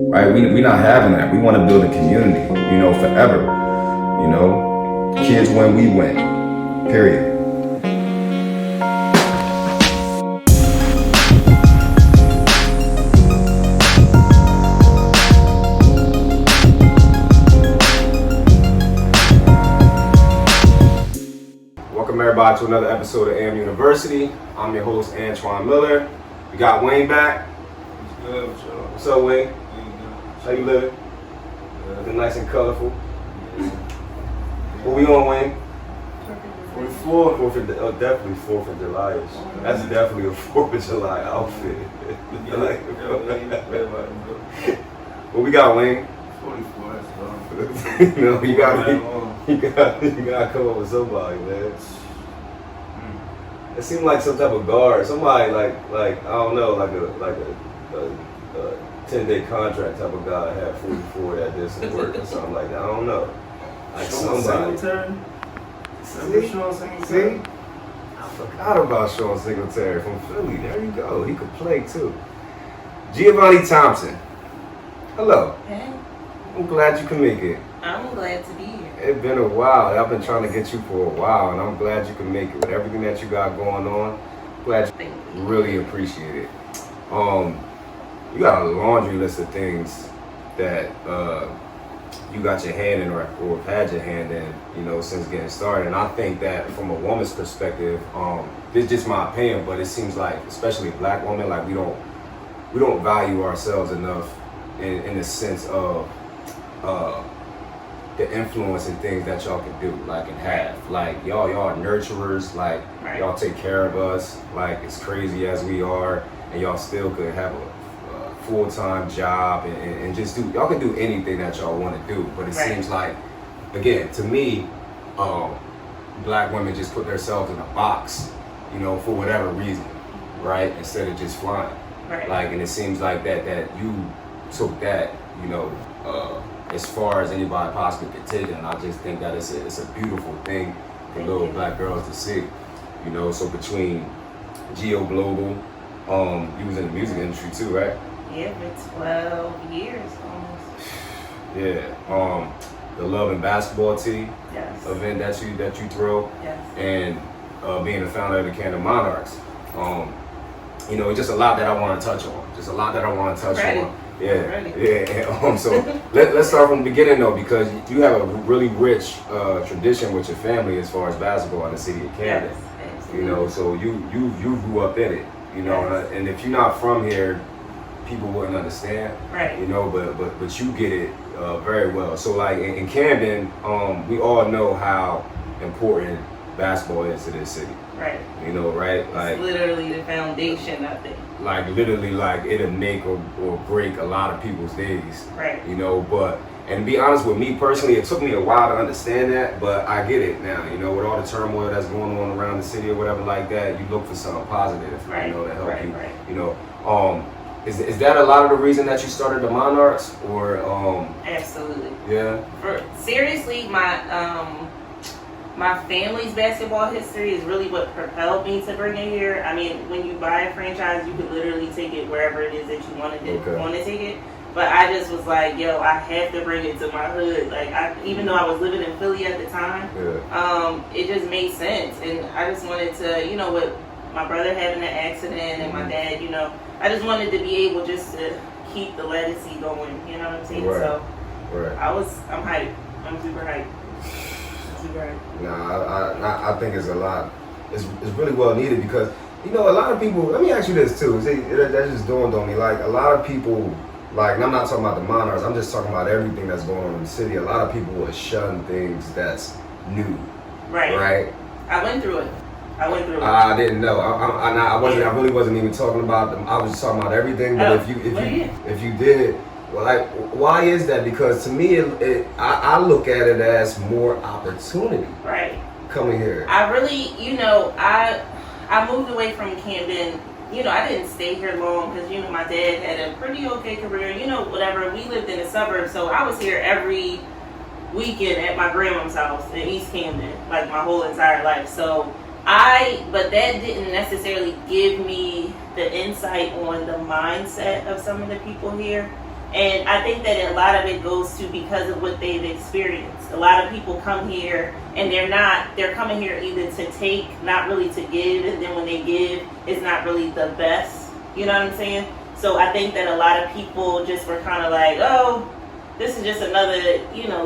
right? We not having that. We want to build a community, you know, forever. You know, kids win, we win. Period. Welcome everybody to another episode of A.M.University. I'm your host, Antoine Miller. We got Wayne back. What's good? What's up, Wayne? How you living? Looking nice and colorful. What we on, Wayne? 44. Definitely 4th of July. That's definitely a 4th of July outfit. What we got, Wayne? 44. That's You know, you gotta come up with somebody, man. It seemed like some type of guard, somebody like I don't know, like a 10-day contract type of guy that had 44 that did some work or something like that. I don't know. Like somebody. See? I forgot about Sean Singletary from Philly. There you go. He could play too. GIOVANNI Thompson. Hello. Hey, I'm glad you can make it. I'm glad to be here. It's been a while. I've been trying to get you for a while, and I'm glad you can make it with everything that you got going on. Glad you really appreciate it. You got a laundry list of things that you got your hand in or have had your hand in, you know, since getting started. And I think that from a woman's perspective, this is just my opinion, but it seems like, especially black women, like we don't value ourselves enough in the sense of the influence and things that y'all can do, like and have. Like y'all are nurturers, like y'all take care of us, like as crazy as we are, and y'all still could have a full-time job and just do, y'all can do anything that y'all want to do. But it seems like, again, to me, black women just put themselves in a box, you know, for whatever reason, right? Instead of just flying. Like, and it seems like that you took that, you know, as far as anybody possibly could take it. And I just think that it's a beautiful thing for little black girls to see, you know. So between Geo Global, you was in the music industry too, right? Yeah, for 12 years almost. Yeah. The Love and Basketball Tee event that you throw, and being the founder of the CAMDEN MONARCHs. You know, just a lot that I want to touch on. Yeah. So let's start from the beginning though, because you have a really rich tradition with your family as far as basketball in the city of Camden. You know, so you grew up in it. You know, and if you're not from here, people wouldn't understand. You know, but you get it very well. So like in Camden, we all know how important basketball is to this city. You know, right? Like it's literally the foundation of it. Like literally, like it'll make or break a lot of people's days. You know, but and to be honest with me personally, it took me a while to understand that, but I get it now. You know, with all the turmoil that's going on around the city or whatever like that, you look for something positive, you know, to help you. You know, is that a lot of the reason that you started the Monarchs, or Absolutely. Yeah. Seriously, my family's basketball history is really what propelled me to bring it here. I mean, when you buy a franchise, you could literally take it wherever it is that you want to take it. But I just was like, yo, I have to bring it to my hood. Like, even though I was living in Philly at the time, it just made sense. And I just wanted to, you know, with my brother having an accident and my dad, you know, I just wanted to be able just to keep the legacy going. You know what I'm saying? So I'm hyped. I'm super hyped. No, I think it's a lot. It's really well needed because, you know, a lot of people, let me ask you this too. That just dawned on me. Like a lot of people, like, and I'm not talking about the Monarchs, I'm just talking about everything that's going on in the city. A lot of people will shun things that's new. Right? I went through it. I didn't know. I really wasn't even talking about them. I was just talking about everything. But if you did, well, like, why is that? Because to me, I look at it as more opportunity. Coming here. I really, you know, I moved away from Camden. You know, I didn't stay here long because, you know, my dad had a pretty okay career. You know, whatever. We lived in the suburbs, so I was here every weekend at my grandma's house in East Camden, like my whole entire life. So but that didn't necessarily give me the insight on the mindset of some of the people here. And I think that a lot of it goes to because of what they've experienced. A lot of people come here and they're coming here either to take, not really to give, and then when they give, it's not really the best. You know what I'm saying? So I think that a lot of people just were kind of like, oh, this is just another,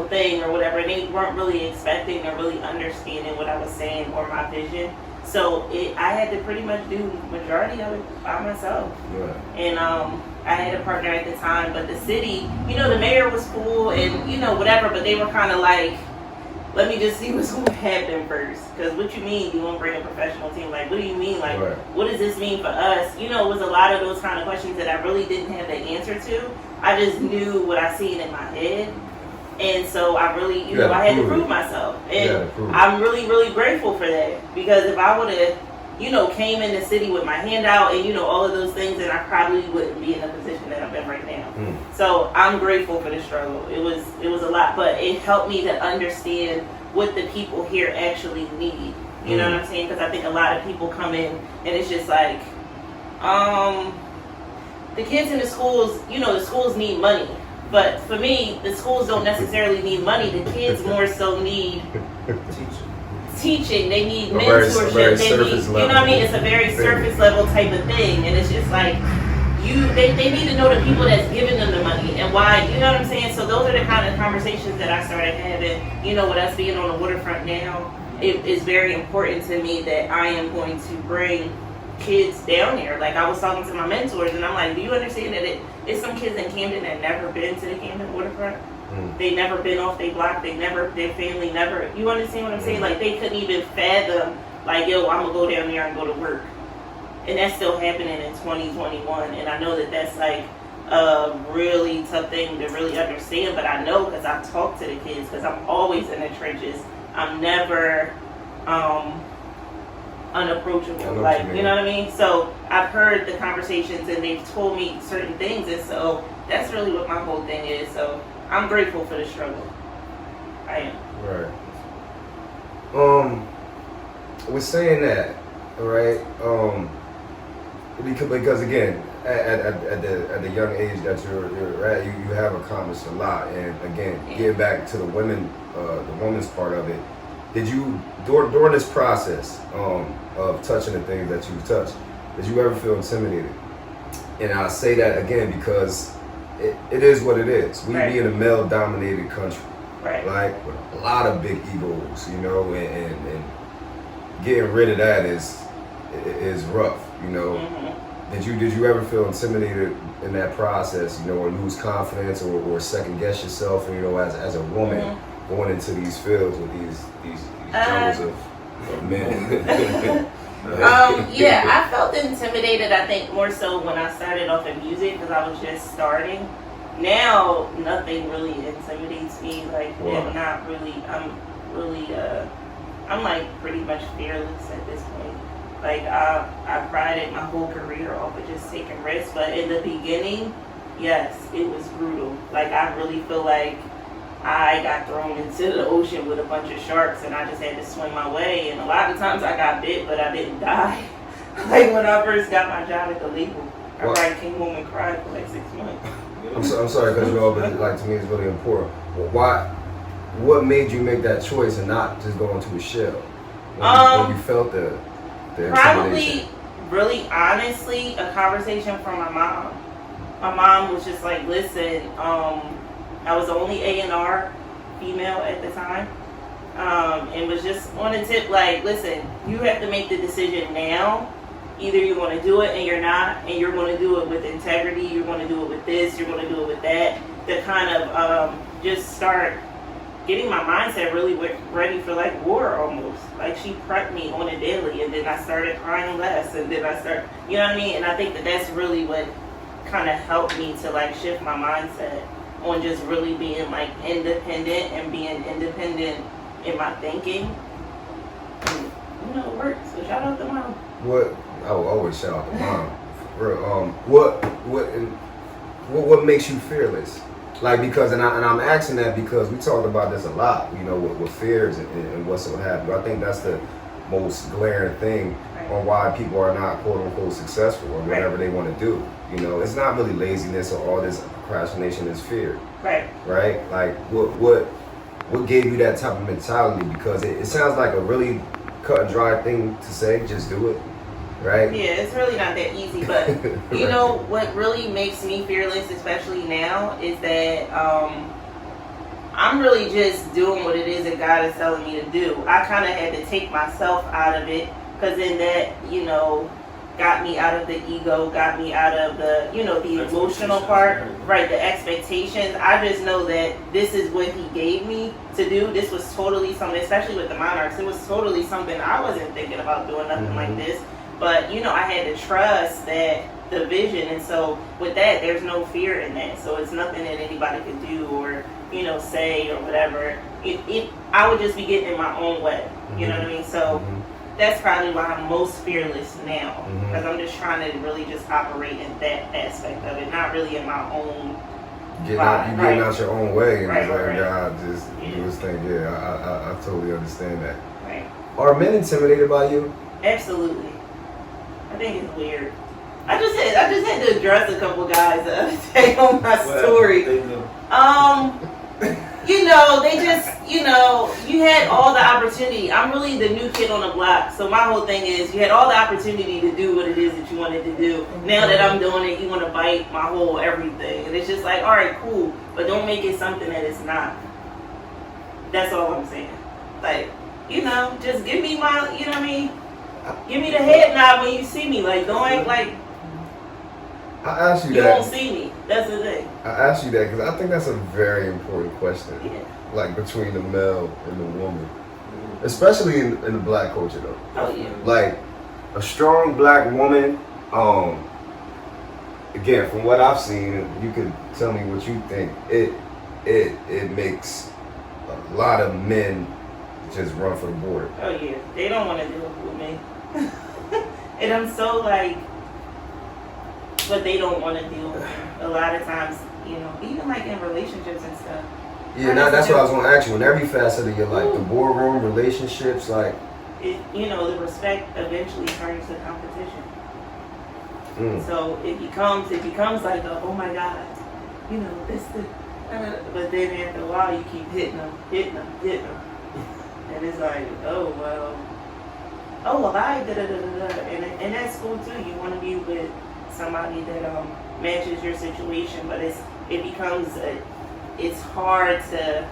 thing or whatever. They weren't really expecting or really understanding what I was saying or my vision. So I had to pretty much do majority of it by myself. Right. And I had a partner at the time, but the city, the mayor was cool and, whatever, but they were kind of like, let me just see what's going to happen first. Because what you mean you want to bring a professional team? Like, what do you mean? Like, right. What does this mean for us? It was a lot of those kind of questions that I really didn't have the answer to. I just knew what I seen in my head. And so I really, I had to prove myself. And I'm really, really grateful for that. Because if I would have, came in the city with my hand out and, all of those things, then I probably wouldn't be in the position that I'm in right now. So I'm grateful for the struggle. It was a lot, but it helped me to understand what the people here actually need. You know what I'm saying? Because I think a lot of people come in and it's just like, the kids in the schools, the schools need money. But for me, the schools don't necessarily need money. The kids more so need teaching. They need mentorship. They need, you know what I mean? It's a very surface level type of thing. And it's just like, they need to know the people that's giving them the money and why, you know what I'm saying? So those are the kind of conversations that I started having, with us being on the waterfront now. It is very important to me that I am going to bring kids down here. Like I was talking to my mentors and I'm like, do you understand that it's some kids in Camden that never been to the Camden waterfront? They never been off their block. Their family never, you understand what I'm saying? Like they couldn't even fathom like, yo, I'm gonna go down there and go to work. And that's still happening in 2021. And I know that that's like a really tough thing to really understand, but I know because I talk to the kids because I'm always in the trenches. I'm never unapproachable, like, you know what I mean? So I've heard the conversations and they've told me certain things, and so that's really what my whole thing is. So I'm grateful for the struggle. I am. Right. We're saying that, right? Because again, at the young age that you're at, you have accomplished a lot, and again, getting back to the women's part of it. Did you, during this process of touching the things that you've touched, did you ever feel intimidated? And I say that again because it is what it is. We be in a male-dominated country, like with a lot of big egos, and getting rid of that is rough, Did you ever feel intimidated in that process, or lose confidence or second guess yourself, as a woman? Going into these fields with these jungles of men. Yeah, I felt intimidated. I think more so when I started off in music because I was just starting. Now nothing really intimidates me. Like I'm not really. I'm like pretty much fearless at this point. Like I prided my whole career off of just taking risks. But in the beginning, yes, it was brutal. Like I really feel like I got thrown into the ocean with a bunch of sharks and I just had to swim my way. And a lot of times I got bit, but I didn't die. Like when I first got my job at the label, I came home and cried for like 6 months. I'm sorry, because but like to me it's really important. Well, what made you make that choice and not just go into a shell? When you felt the probably, really honestly, a conversation from my mom. My mom was just like, listen, I was the only A&R female at the time, and was just on the tip like, listen, you have to make the decision now. Either you're going to do it and you're not, and you're going to do it with integrity, you're going to do it with this, you're going to do it with that, to kind of just start getting my mindset really ready for like war almost. Like she prepped me on a daily, and then I started crying less, and then you know what I mean? And I think that that's really what kind of helped me to like shift my mindset on just really being like independent and being independent in my thinking. And, it works. So shout out to mom. I will always shout out to mom. What makes you fearless? Like, because, and I'm asking that because we talked about this a lot, with fears and what's going to happen. I think that's the most glaring thing on why people are not quote unquote successful or whatever they want to do. It's not really laziness or all this procrastination is fear. Right. Right? Like, what gave you that type of mentality? Because it sounds like a really cut and dry thing to say, just do it. Right? Yeah, it's really not that easy, but you know what really makes me fearless, especially now, is that I'm really just doing what it is that God is telling me to do. I kind of had to take myself out of it, because then that, you know, got me out of the ego, got me out of the, you know, the emotional part, right, the expectations. I just know that this is what he gave me to do. This was totally something, especially with the Monarchs, it was totally something I wasn't thinking about doing nothing like this. But, you know, I had to trust that the vision, and so with that, there's no fear in that. So it's nothing that anybody could do or, you know, say or whatever. I would just be getting in my own way. You know what I mean? So that's probably why I'm most fearless now, because I'm just trying to really just operate in that aspect of it, not really in my own. Getting out your own way, and Right. God just do his thing. Yeah, I totally understand that. Right. Are men intimidated by you? Absolutely. I think it's weird. I just had to address a couple guys the other day on my story. You know, they just, you know, you had all the opportunity. I'm really the new kid on the block. So my whole thing is, you had all the opportunity to do what it is that you wanted to do. Now that I'm doing it, you want to bite my whole everything. And it's just like, all right, cool. But don't make it something that it's not. That's all I'm saying. Like, you know, just give me my, you know what I mean? Give me the head nod when you see me. Like, don't act like I asked you you that. won't see me. That's the thing. I asked you that because I think that's a very important question. Yeah. Like, between the male and the woman. Especially in the black culture, though. Oh, yeah. Like, a strong black woman, again, from what I've seen, you can tell me what you think, it makes a lot of men just run for the border. Oh, yeah. They don't want to deal with me. And I'm so like, but they don't want to deal with me. A lot of times, you know, even like in relationships and stuff. Yeah, that's what I was going to ask you. In every facet of your life, the boardroom, relationships, like... You know, the respect eventually turns to competition. So it becomes like, oh my God, you know, this the... but then after a while, you keep hitting them. And it's like, oh, well, I da-da-da-da-da. And that's cool too. You want to be with somebody that matches your situation, but it's hard to,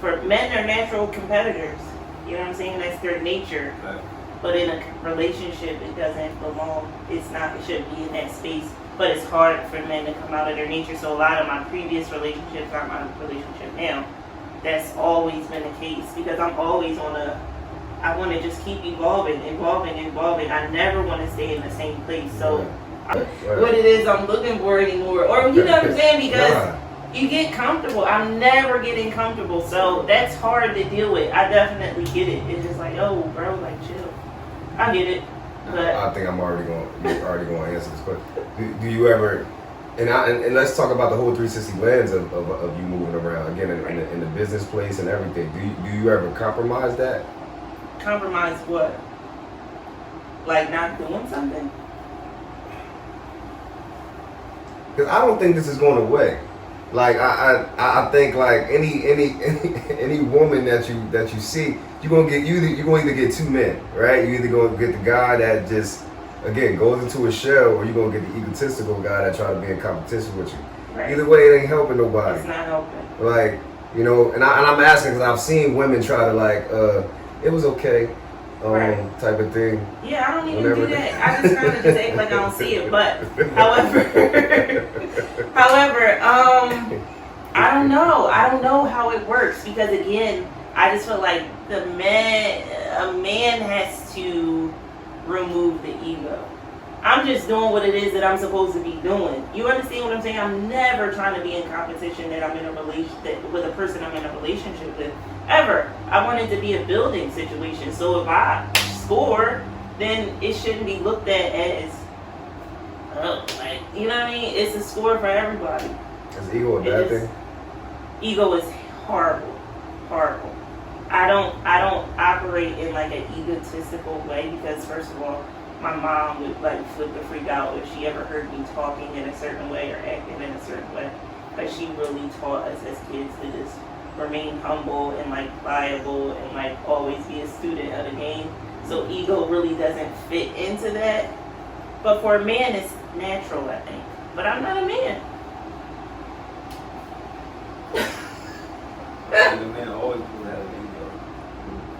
for men are natural competitors. You know what I'm saying? That's their nature. Right. But in a relationship, it doesn't belong. It shouldn't be in that space. But it's hard for men to come out of their nature. So a lot of my previous relationships, not my relationship now, that's always been the case, because I'm always I want to just keep evolving. I never want to stay in the same place. So what it is I'm looking for anymore, or you know what I'm saying, because you get comfortable. I'm never getting comfortable, so that's hard to deal with. I definitely get it. It's just like, oh, bro, like chill. I get it, but I think you're already going to answer this question. Do you ever? And let's talk about the whole 360 lens of you moving around again in the business place and everything. Do you ever compromise that? Compromise what? Like not doing something? Because I don't think this is going away. Like I think like any woman that you see, you're gonna either get two men, right? You either gonna get the guy that just again goes into a shell, or you're gonna get the egotistical guy that try to be in competition with you. Right. Either way, it ain't helping nobody. It's not helping. Like, you know, and I'm asking because I've seen women try to like, it was okay, type of thing. Yeah, I don't even do that. I just kind of just act like I don't see it. But however, I don't know. I don't know how it works, because again, I just feel like a man has to remove the ego. I'm just doing what it is that I'm supposed to be doing. You understand what I'm saying? I'm never trying to be in competition with a person I'm in a relationship with. Ever. I want it to be a building situation. So if I score, then it shouldn't be looked at as, like, you know what I mean? It's a score for everybody. Is ego a bad thing? Ego is horrible. Horrible. I don't operate in like an egotistical way, because first of all, my mom would like flip the freak out if she ever heard me talking in a certain way or acting in a certain way. Like, she really taught us as kids to just remain humble and like pliable and like always be a student of the game. So ego really doesn't fit into that. But for a man, it's natural, I think. But I'm not a man. I think a man always will have an ego.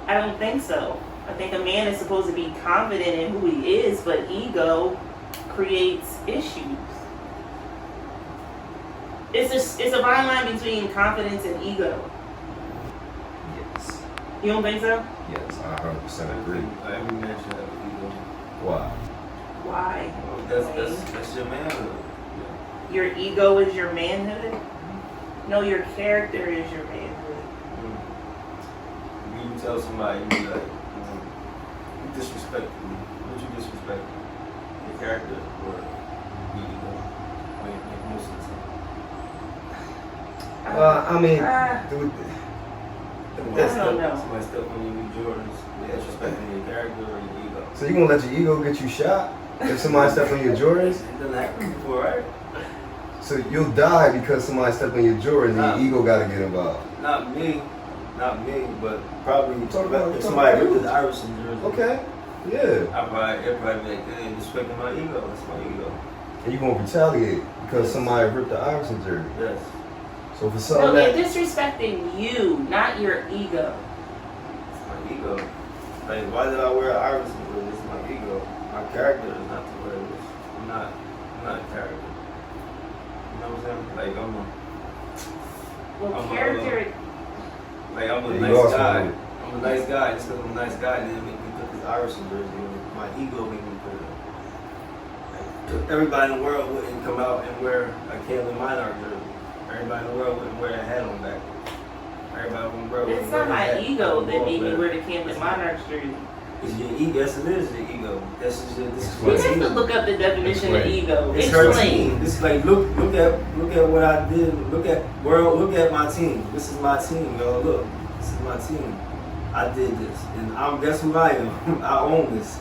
I don't think so. I think a man is supposed to be confident in who he is, but ego creates issues. It's a fine line between confidence and ego. Yes. You don't think so? Yes, I 100% agree. Every man should have an ego. Why? Why? Well, that's your manhood. Your ego is your manhood? No, your character is your manhood. You tell somebody, you be like, you disrespect me. Would you disrespect your character or your ego? I mean, make most of the time. I mean, dude, I don't know. Somebody step on you with Jordans, they disrespecting your character or your ego. so you gonna let your ego get you shot if somebody step on your Jordans? It doesn't happen before, right? So you'll die because somebody stepped on your Jordans and your ego gotta get involved. Not me, but probably Talk about- if talk somebody about ripped you. his Iverson jersey. Okay. Yeah. It'd probably be like, they disrespecting my ego. That's my ego. And you gonna retaliate because somebody ripped the Iverson jersey. Yes. So for No, something they're that disrespecting you, not your ego. It's my ego. Like, why did I wear an Iverson jersey? It's my ego. My character is not to wear this. I'm not a character. You know what I'm saying? Like, Well, I'm a- character. I'm a you nice also guy. do. I'm a nice guy. Just because I'm a nice guy, didn't make me put this Iverson jersey on. My ego made me put it on. Like, everybody in the world wouldn't come out and wear a CAMDEN Monarch jersey. Everybody in the world wouldn't wear a hat on back. Everybody in the world It's wouldn't not wear a my hat ego on that made me back. wear the CAMDEN Monarchs jersey. It's your ego. Yes, it is your ego. This is We your have to team. look up the definition of Explain. ego. It's her Explain. team. This is like look at what I did. Look at my team. This is my team, y'all. Look, this is my team. I did this, and guess who I am? I own this.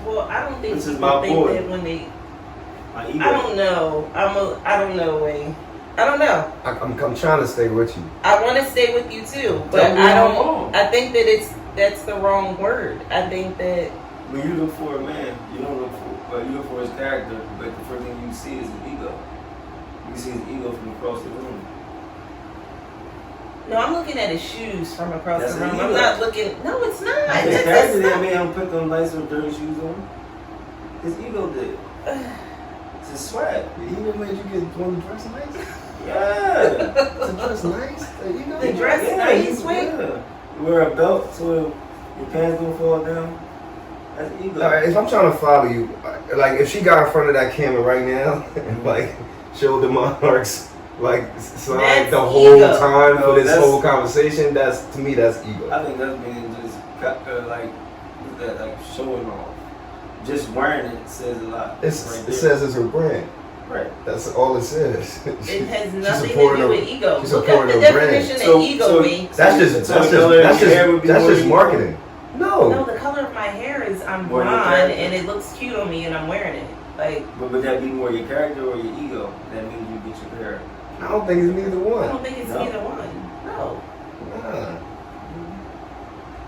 Well, I don't think This is people my think boy. that when they. My ego. I don't know. I don't know, Wayne. I don't know. I'm trying to stay with you. I want to stay with you too, but Tell me I I'm don't. wrong. I think that that's the wrong word. I think that When you look for a man, you don't look for. Well, you look for his character, but the first thing you see is his ego. You see his ego from across the room. no, I'm looking at his shoes from across That's the room. an I'm ego. not looking. No, it's not. His That's character not- didn't make him put them nice or dirty shoes on. His ego did. It's his swag. The ego made you get one dress nice? Yeah. To dress nice? The ego? The dress nice, Wayne? Yeah. You wear a belt so your pants don't fall down. That's ego. Alright, if I'm trying to follow you, like if she got in front of that camera right now and like showed the Monarchs like slide That's the whole ego. time No, for this that's- whole conversation, that's to me that's ego. I think that's being just like that, like showing off. Just wearing it says a lot. It says it's her brand. right. That's all it says. It has She's nothing to supporting do her- with ego. she's Look up supporting the her brand. definition So- of ego, so- Wayne. That's just marketing. No, No. the color of my hair is I'm More your blonde character. and it looks cute on me and I'm wearing it. Like But would that be more your character or your ego? That means you get your hair. I don't think it's neither I one. don't think it's No. either one. No.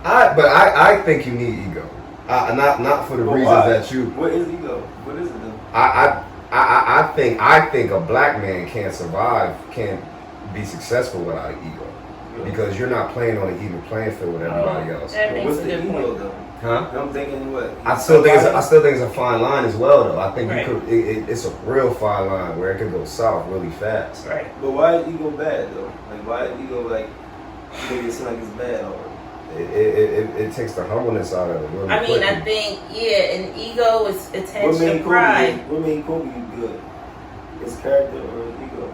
I think you need ego. Not for the But reasons why? that you. What is ego? What is it then? I think a black man can't survive, can't be successful without an ego, because you're not playing on an even playing field with everybody else. That But makes what's a the good ego point. though? Huh? I'm thinking what? I still think it's a fine line as well, though. I think Right. you could. It's a real fine line where it could go south really fast. Right. But why is ego bad though? Like why is ego like make it seem like it's bad already? It takes the humbleness out of it. Really I mean, quickly. I think, yeah, an ego is What attached to made pride. Kobe? What made Kobe good? His character or his ego?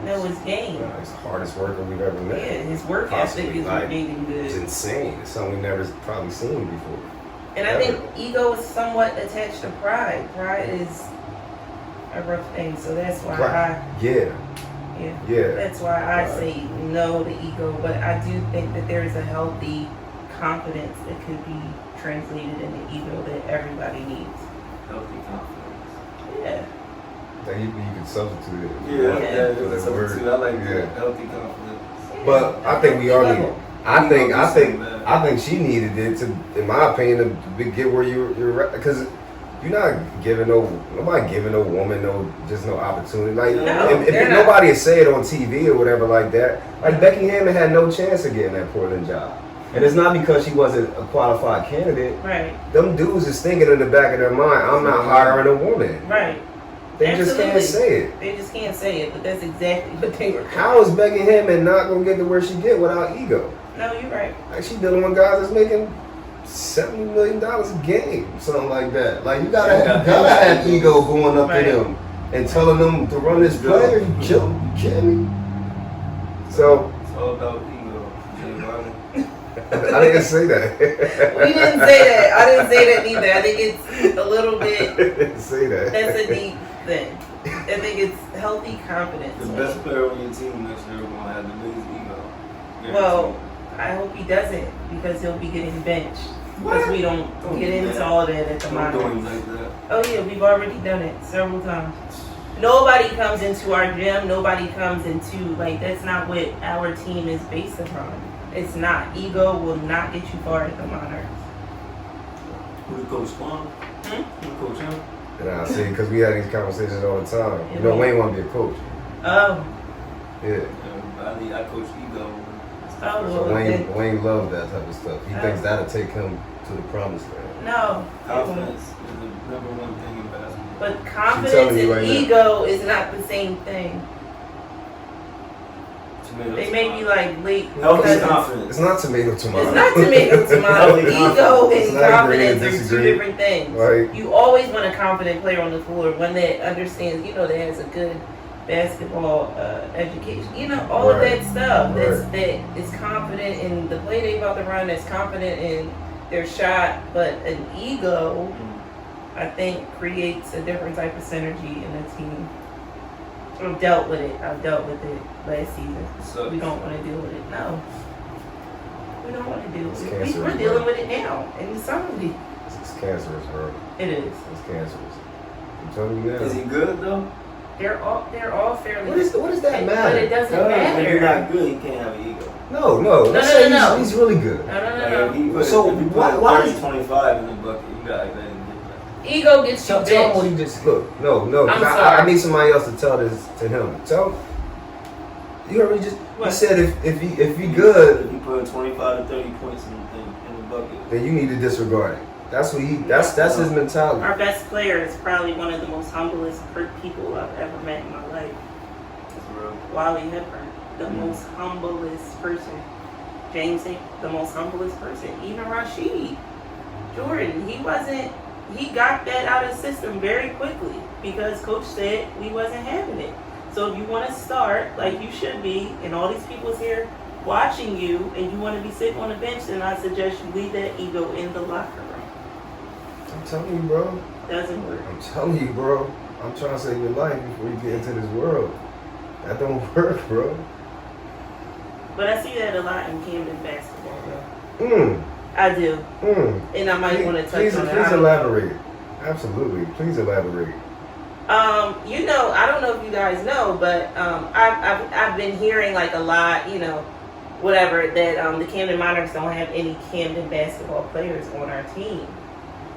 No, his game. He's the hardest worker we've ever Yeah, met. his work ethic Possibly, is like, what made him It's good. insane. It's something we've never probably seen before. And I think ego is somewhat attached to pride. Pride is a rough thing, so that's why Yeah. Yeah. that's why I say no to ego. But I do think that there is a healthy confidence that could be translated into ego that everybody needs. Healthy confidence. Yeah. Like you can substitute it. Yeah, for that's that word. substitute. I like that. Healthy confidence. But I think we already. I think she needed it to, in my opinion, to get where you're because you're not giving nobody giving no woman no opportunity. Like if nobody had said it on TV or whatever like that. Like Becky Hammond had no chance of getting that Portland job. And it's not because she wasn't a qualified candidate. Right. Them dudes is thinking in the back of their mind, I'm not hiring a woman. Right. They just can't say it. They just can't say it, but that's exactly what they were. How is Becky Hammond not gonna get to where she get without ego? No, you're right. Like she dealing with guys that's making $70 million a game, something like that. Like you gotta have ego going up to them and telling them to run this play. You kidding me? So it's all about ego. GIOVANNI. I didn't say that. We didn't say that. I didn't say that either. I think it's a little bit. Didn't say that. That's a deep thing. I think it's healthy confidence. The best player on your team next year is gonna have the biggest ego. Well, I hope he doesn't because he'll be getting benched. Because we don't get into all that at the moment. Like that. Oh yeah, we've already done it several times. Nobody comes into our gym. Nobody comes into that's not what our team is based upon. It's not. Ego will not get you far at the Monarchs. Who the coach Quan? Who the coach him? And I see, because we had these conversations all the time. You know, Wayne want to be a coach. Oh. Yeah. I coach ego. Oh, So Wayne loves that type of stuff. He thinks that'll take him to the promised land. No. Confidence is the number one thing in basketball. But confidence and ego is not the same thing. They may be late. Confidence. It's not tomato. It's not tomato. Ego and confidence are two different things. Right. You always want a confident player on the floor, one that understands, that has a good basketball education. All of that stuff. That is confident in the play they about to run. That's confident in their shot. But an ego, I think, creates a different type of synergy in a team. I've dealt with it last season. So we don't want to deal with it. No. We don't want to deal with it. We're dealing with it now. In some of these. It's cancerous, bro. It is. It's cancerous. I'm telling you now. Is he good though? They're all fairly. What does that matter? But it doesn't matter. If you're not good, you can't have an ego. No. He's really good. No. So why is 25 in the bucket? You got to ego gets you tell him what he just look. No. I need somebody else to tell this to him. Tell him. You heard me just. He said if he good, if he put 25 to 30 points in the bucket, then you need to disregard it. That's what that's his mentality. Our best player is probably one of the most humblest people I've ever met in my life. That's real. Wally Hepburn, the most humblest person. James, the most humblest person. Even Rashid Jordan, he got that out of the system very quickly because coach said we wasn't having it. So if you want to start like you should be, and all these people's here watching you, and you want to be sitting on the bench, then I suggest you leave that ego in the locker room. I'm telling you, bro. Doesn't work. I'm telling you, bro. I'm trying to save your life before you get into this world. That don't work, bro. But I see that a lot in Camden basketball, though. I do. And I might want to touch on it. Please elaborate. Absolutely. Please elaborate. I don't know if you guys know, but I've been hearing a lot, whatever, that the Camden Monarchs don't have any Camden basketball players on our team.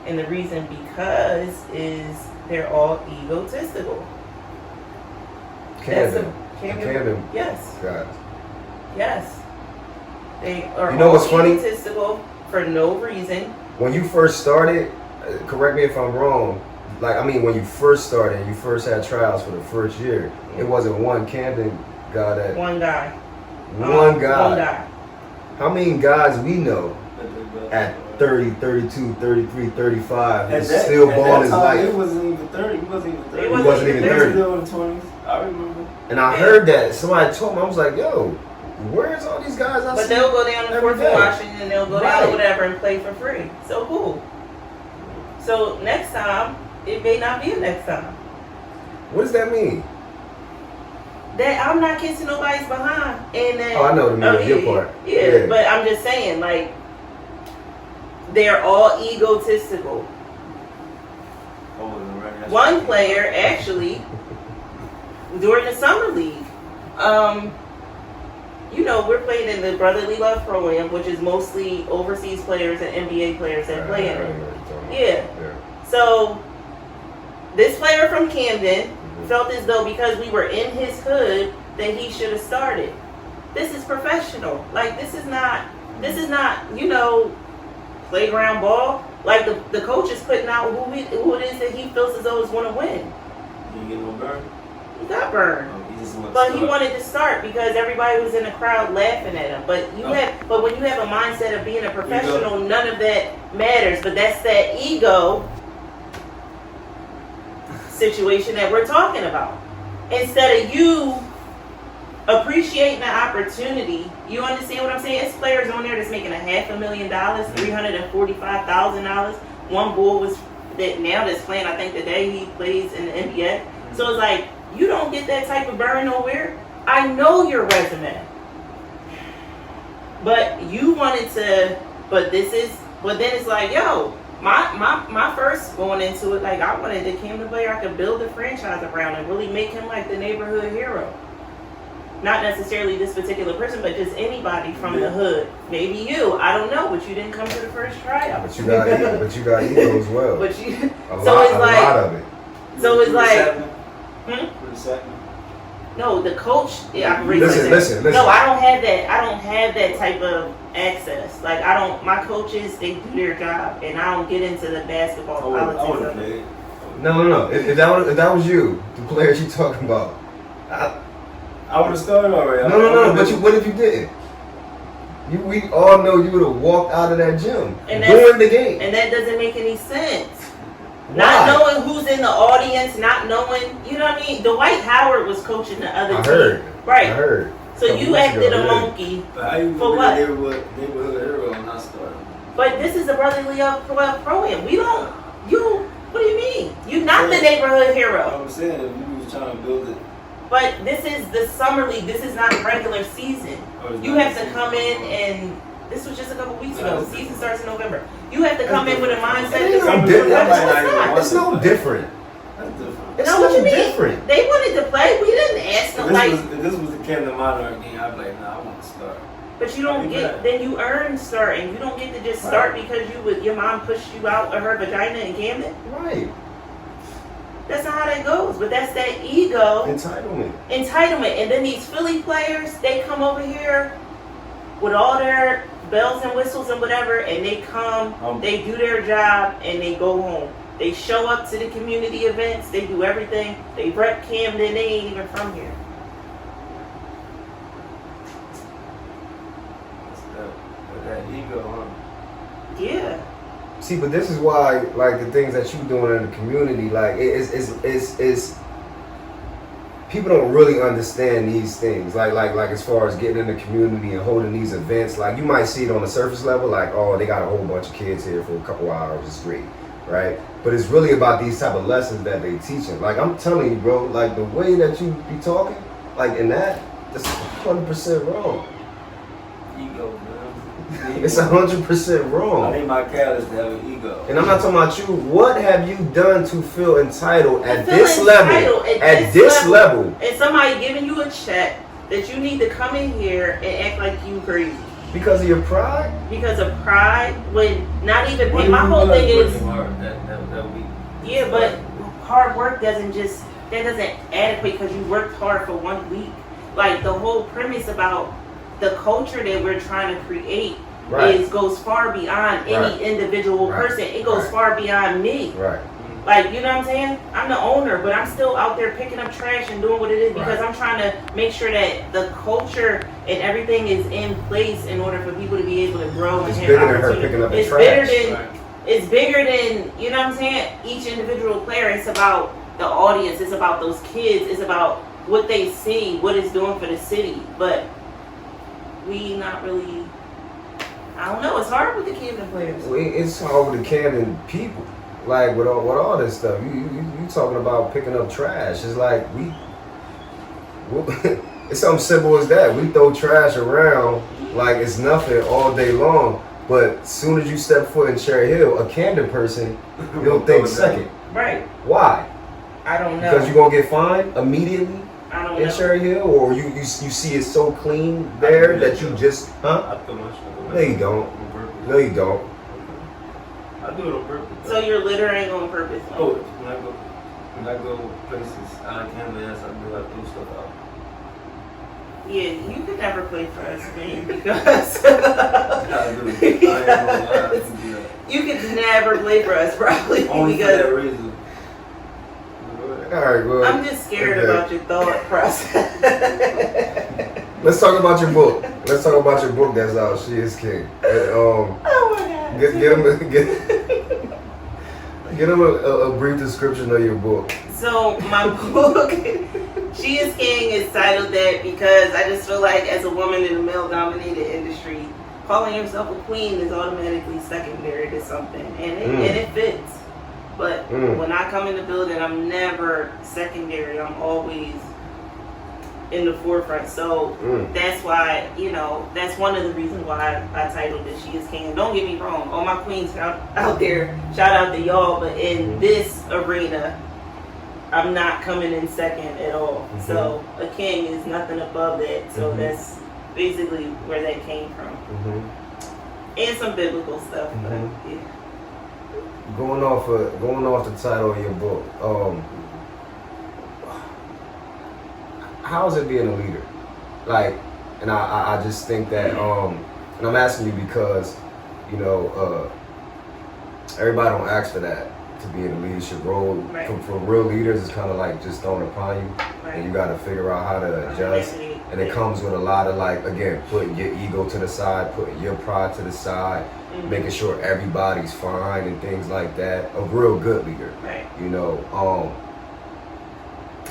And the reason because is they're all egotistical. Camden. Yes. God. Yes. They are what's funny? Egotistical for no reason. When you first started, correct me if I'm wrong, when you first started and you first had trials for the first year, it wasn't one Camden guy that... One guy. One guy. How many guys we know at 30, 32, 33, 35 is still balling his life? It wasn't even 30. He wasn't even 30. He wasn't even 30. Still in the 20s. I remember. And I heard that. Somebody told me, I was like, yo, where's all these guys I see? But they'll go down to Fort Washington and they'll go down whatever and play for free. So cool. So next time, it may not be a next time. What does that mean? That I'm not kissing nobody's behind. And that, I know the meaning, your part. Yeah, but I'm just saying, they're all egotistical. One player, actually, during the summer league, you know, we're playing in the Brotherly Love Pro-Am, which is mostly overseas players and NBA players that play in it. Yeah. So this player from Camden felt as though because we were in his hood that he should have started. This is professional. Like this is not, you know, playground ball. Like the coach is putting out who it is that he feels as though is going to win. Did you get no burn? He got burned. But he wanted to start because everybody was in the crowd laughing at him. But but when you have a mindset of being a professional, none of that matters. But that's that ego situation that we're talking about. Instead of you appreciating the opportunity, you understand what I'm saying? It's players on there that's making $500,000, $345,000. One boy was that now that's playing. I think the day he plays in the NBA. So it's like you don't get that type of burn nowhere. I know your resume, but you wanted to. But then it's like, yo. My first going into it, like I wanted the Camden player I could build a franchise around and really make him like the neighborhood hero. Not necessarily this particular person, but just anybody from the hood. Maybe you. I don't know, but you didn't come to the first tryout. But you got ego as well. But you, a lot of it. So it's like, no, the coach. Yeah, listen. No, I don't have that. I don't have that type of access. Like I don't. My coaches, they do their job, and I don't get into the basketball politics of it. No. If that was you, the players you talking about, I would have started already. No. But what if you didn't? We all know you would have walked out of that gym during the game, and that doesn't make any sense. Why? Not knowing who's in the audience, not knowing, you know what I mean? Dwight Howard was coaching the other team. Right. I heard. So you acted a monkey. For what? Neighborhood hero and not starting. But this is a Brotherly Love Pro-Am. We don't, what do you mean? You're not the neighborhood hero. I'm saying if you was trying to build it. But this is the summer league. This is not regular season. You have to come in and... This was just a couple weeks ago. The season starts in November. You have to come in with a mindset. It's no different. That's different. It's what you mean? Different. They wanted to play. We didn't ask them. If this was the Camden Monarch game, I'd be like, nah, I want to start. But you don't get. Then you earn starting. You don't get to just start because your mom pushed you out of her vagina in Camden. Right. That's not how that goes. But that's that ego. Entitlement. And then these Philly players, they come over here with all their bells and whistles and whatever, and they come, they do their job, and they go home. They show up to the community events, they do everything. They rep Camden, they ain't even from here. That ego, huh? Yeah. See, but this is why, like, the things that you doing in the community, like, it's people don't really understand these things, like as far as getting in the community and holding these events. Like you might see it on the surface level, like, oh, they got a whole bunch of kids here for a couple hours, it's great, right? But it's really about these type of lessons that they teaching. Like I'm telling you, bro, like the way that you be talking, like in that's 100% wrong. Ego, man. It's 100% wrong. I think my catalyst to have an ego. And I'm not talking about you. What have you done to feel entitled at this level? At this level. And somebody giving you a check that you need to come in here and act like you crazy. Because of your pride? Because of pride, when not even my whole thing is but hard work doesn't adequate because you worked hard for 1 week. Like the whole premise about the culture that we're trying to create goes far beyond any individual person. It goes far beyond me. Right. Like, you know what I'm saying? I'm the owner, but I'm still out there picking up trash and doing what it is because I'm trying to make sure that the culture and everything is in place in order for people to be able to grow and have opportunity. It's bigger than, you know what I'm saying? Each individual player. It's about the audience. It's about those kids. It's about what they see, what it's doing for the city. But we not really, I don't know. It's hard with the Camden players. It's hard with the Camden people. Like with all this stuff, you talking about picking up trash. It's like it's something simple as that. We throw trash around like it's nothing all day long. But as soon as you step foot in Cherry Hill, a Camden person, you'll think second. Right. Why? I don't know. Because you're gonna get fined immediately. I don't in know. Cherry Hill, or you see it so clean there that you just I throw my shit No, you don't. on purpose. No, you don't. I do it on purpose. So you're littering on purpose? Oh, when I go places out of Camden, I do like throw stuff out. Yeah, you could never play for us, man, because I do. I ain't gonna lie, I do that. you could never play for us, probably, Only for because that reason. All right, well. I'm just scared okay. about your thought process. Let's talk about your book. Let's talk about your book that's out. She is King. Oh my God. Get him a brief description of your book. So my book, She is King, is titled that because I just feel like as a woman in a male-dominated industry, calling yourself a queen is automatically secondary to something, and it fits. But when I come in the building, I'm never secondary. I'm always in the forefront. So that's why, that's one of the reasons why I titled it She is King. And don't get me wrong, all my queens out there, shout out to y'all, but in this arena, I'm not coming in second at all. So a king is nothing above that. So that's basically where that came from. And some biblical stuff. But yeah. Going off the title of your book, how is it being a leader? Like, and I just think that, and I'm asking you because, everybody don't ask for that to be in a leadership role. Right. For real leaders, it's kind of like just thrown upon you, Right. and you got to figure out how to adjust. And it comes with a lot of, like, again, putting your ego to the side, putting your pride to the side, making sure everybody's fine and things like that. A real good leader. Right.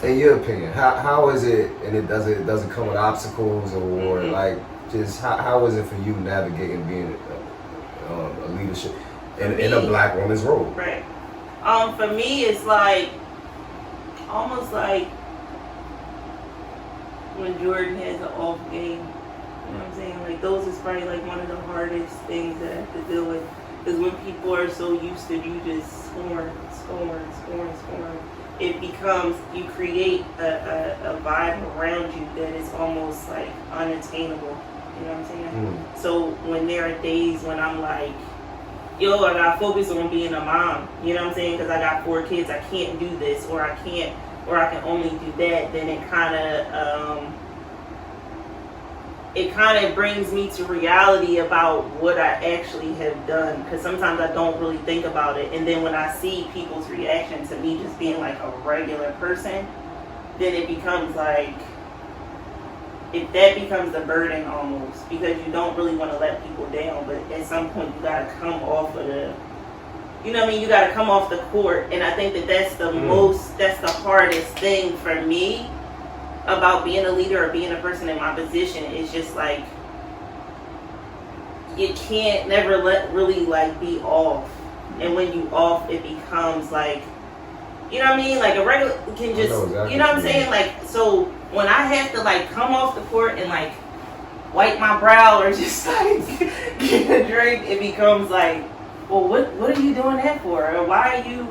In your opinion, how is it, and it doesn't come with obstacles or like, just how is it for you navigating being a leadership in a black woman's role? Right. For me, it's like almost like when Jordan has an off game. You know what I'm saying? Like, those is probably like one of the hardest things that I have to deal with. Because when people are so used to you just scoring, it becomes, you create a vibe around you that is almost like unattainable. You know what I'm saying? So when there are days when I'm like, yo, I gotta focus on being a mom, you know what I'm saying? Because I got 4 kids, I can't do this, or I can only do that, then it kind of brings me to reality about what I actually have done, because sometimes I don't really think about it, and then when I see people's reaction to me just being like a regular person, then it becomes like, that becomes the burden almost, because you don't really want to let people down, but at some point you gotta come off of the, you gotta come off the court, and I think that's that's the hardest thing for me about being a leader or being a person in my position. Is just like, you can't never really like be off, and when you off, it becomes like, you know what I mean? Like a regular can just, you know what I'm saying? Like, so when I have to like come off the court and like wipe my brow or just like get a drink, it becomes like, well, what are you doing that for? Or why are you,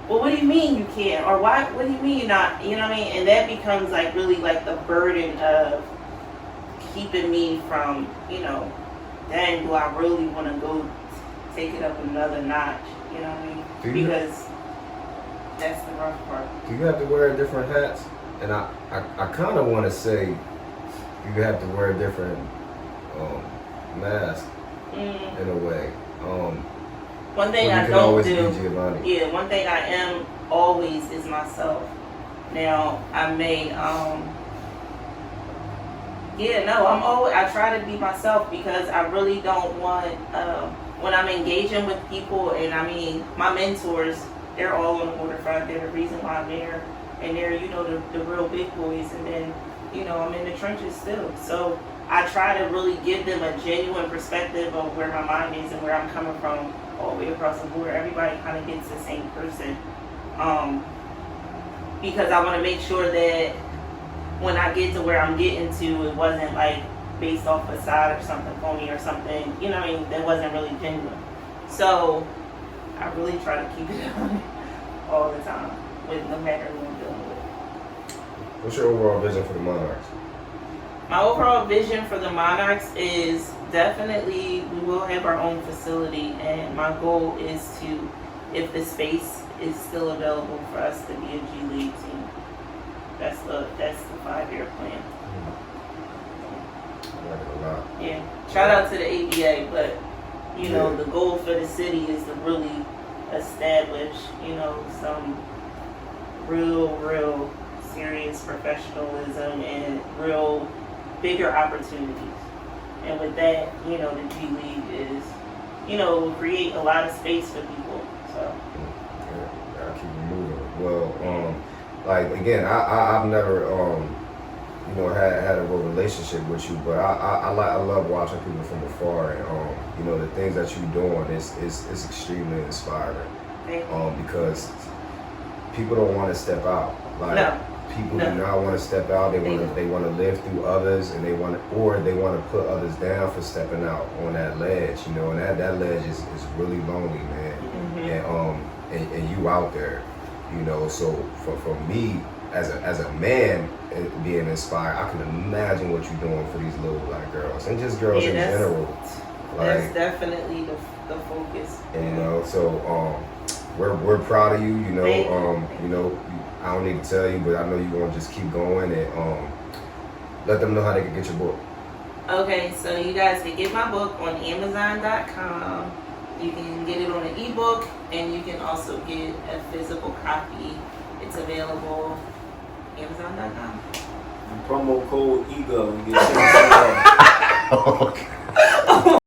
well, what do you mean you can't? Or what do you mean you're not, you know what I mean? And that becomes like really like the burden of keeping me from, dang, do I really want to go take it up another notch? You know what I mean? Because that's the rough part. Do you have to wear different hats? And I kind of want to say you have to wear a different mask in a way. One thing I don't do, GIOVANNI. one thing I am always is myself. Now I may, I try to be myself, because I really don't want, when I'm engaging with people, and I mean, my mentors, they're all on the waterfront. They're the reason why I'm there. And they're, the real big boys. And then, I'm in the trenches still. So I try to really give them a genuine perspective of where my mind is and where I'm coming from all the way across the board. Everybody kind of gets the same person. Because I want to make sure that when I get to where I'm getting to, it wasn't like based off a facade or something phony or something, that wasn't really genuine. So I really try to keep it on all the time, with no matter who I'm dealing with. What's your overall vision for the Monarchs? My overall vision for the Monarchs is definitely we will have our own facility, and my goal is to, if the space is still available, for us to be a G League team. That's the 5-year plan. I like it a lot. Yeah. Shout out to the ABA, but you know the goal for the city is to really establish, you know, some real serious professionalism and real bigger opportunities. And with that, you know, the G League is, you know, will create a lot of space for people. So Yeah, gotta keep it moving. Well, like again, I've never you know, had a real relationship with you, but I love watching people from afar, and you know, the things that you're doing is extremely inspiring. Because people don't want to step out. Like people do not want to step out. They want to live through others, and they want to put others down for stepping out on that ledge. You know, and that ledge is really lonely, man. And you out there, you know. So for me as a man being inspired, I can imagine what you're doing for these little black girls and just girls in general. That's definitely the focus. You know, so we're proud of you. You know, you know, I don't need to tell you, but I know you're gonna just keep going, and let them know how they can get your book. Okay, so you guys can get my book on Amazon.com. You can get it on an ebook, and you can also get a physical copy. It's available Amazon.com. Promo code EGO and get 10% off. Okay.